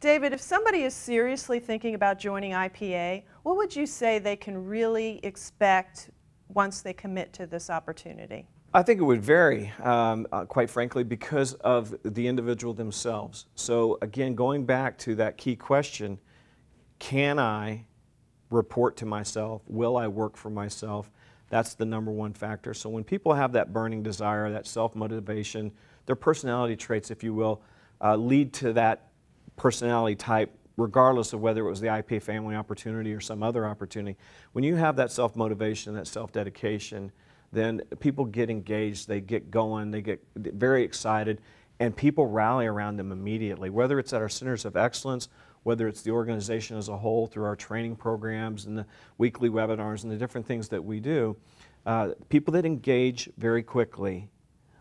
David, if somebody is seriously thinking about joining IPA, what would you say they can really expect once they commit to this opportunity? I think it would vary, quite frankly, because of the individual themselves. So again, going back to that key question, can I report to myself? Will I work for myself? That's the number one factor. So when people have that burning desire, that self-motivation, their personality traits, if you will, lead to that personality type, regardless of whether it was the IPA family opportunity or some other opportunity. When you have that self-motivation, that self-dedication, then people get engaged, they get going, they get very excited, and people rally around them immediately, whether it's at our centers of excellence, whether it's the organization as a whole through our training programs and the weekly webinars and the different things that we do. People that engage very quickly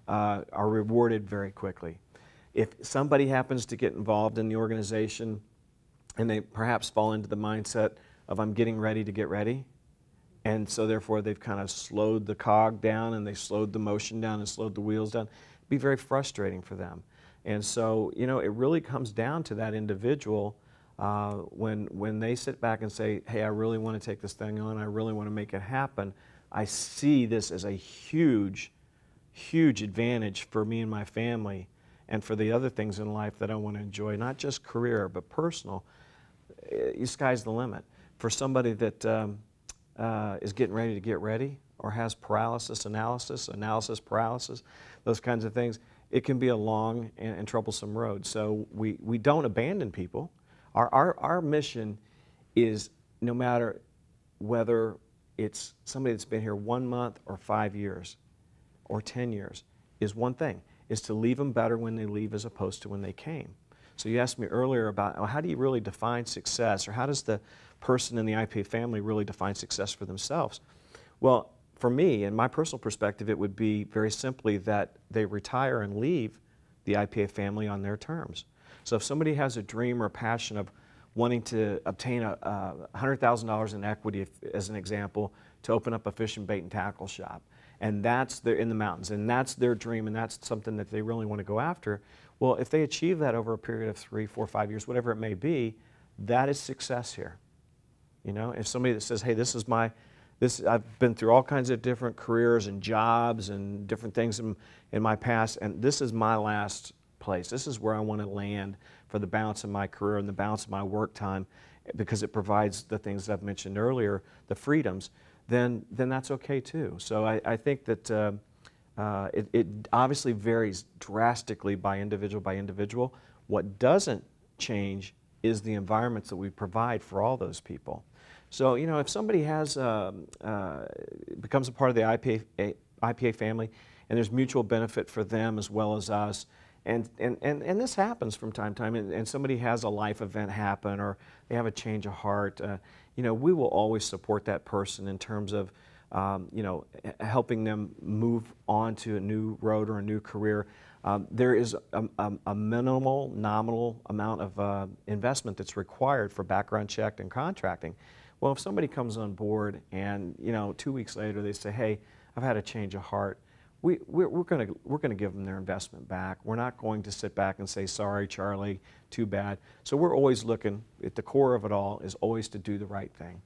are rewarded very quickly. If somebody happens to get involved in the organization and they perhaps fall into the mindset of I'm getting ready to get ready, and so therefore they've kind of slowed the cog down and they slowed the motion down and slowed the wheels down, it'd be very frustrating for them. And so, you know, it really comes down to that individual when they sit back and say, hey, I really want to take this thing on, I really want to make it happen. I see this as a huge, huge advantage for me and my family and for the other things in life that I want to enjoy, not just career, but personal. The sky's the limit. For somebody that is getting ready to get ready or has paralysis analysis, analysis paralysis, those kinds of things, it can be a long and troublesome road. So we don't abandon people. Our mission is, no matter whether it's somebody that's been here 1 month or 5 years or 10 years, is one thing, is to leave them better when they leave as opposed to when they came. So you asked me earlier about, well, how do you really define success, or how does the person in the IPA family really define success for themselves? Well, for me, in my personal perspective, it would be very simply that they retire and leave the IPA family on their terms. So if somebody has a dream or a passion of wanting to obtain $100,000 in equity, as an example, to open up a fish and bait and tackle shop, and that's in the mountains, and that's their dream, and that's something that they really want to go after, well, if they achieve that over a period of 3, 4, 5 years, whatever it may be, that is success here. You know, if somebody that says, hey, I've been through all kinds of different careers and jobs and different things in my past, and this is my last place. This is where I want to land for the balance of my career and the balance of my work time, because it provides the things that I've mentioned earlier, the freedoms, then that's okay too. So I think that it obviously varies drastically by individual. What doesn't change is the environments that we provide for all those people. So, you know, if somebody becomes a part of the IPA family, and there's mutual benefit for them as well as us, and this happens from time to time, and somebody has a life event happen, or they have a change of heart, you know, we will always support that person in terms of, you know, helping them move on to a new road or a new career. There is a minimal, nominal amount of investment that's required for background check and contracting. Well, if somebody comes on board and, you know, 2 weeks later they say, hey, I've had a change of heart, we're going to give them their investment back. We're not going to sit back and say, sorry, Charlie, too bad. So we're always looking, at the core of it all is always to do the right thing.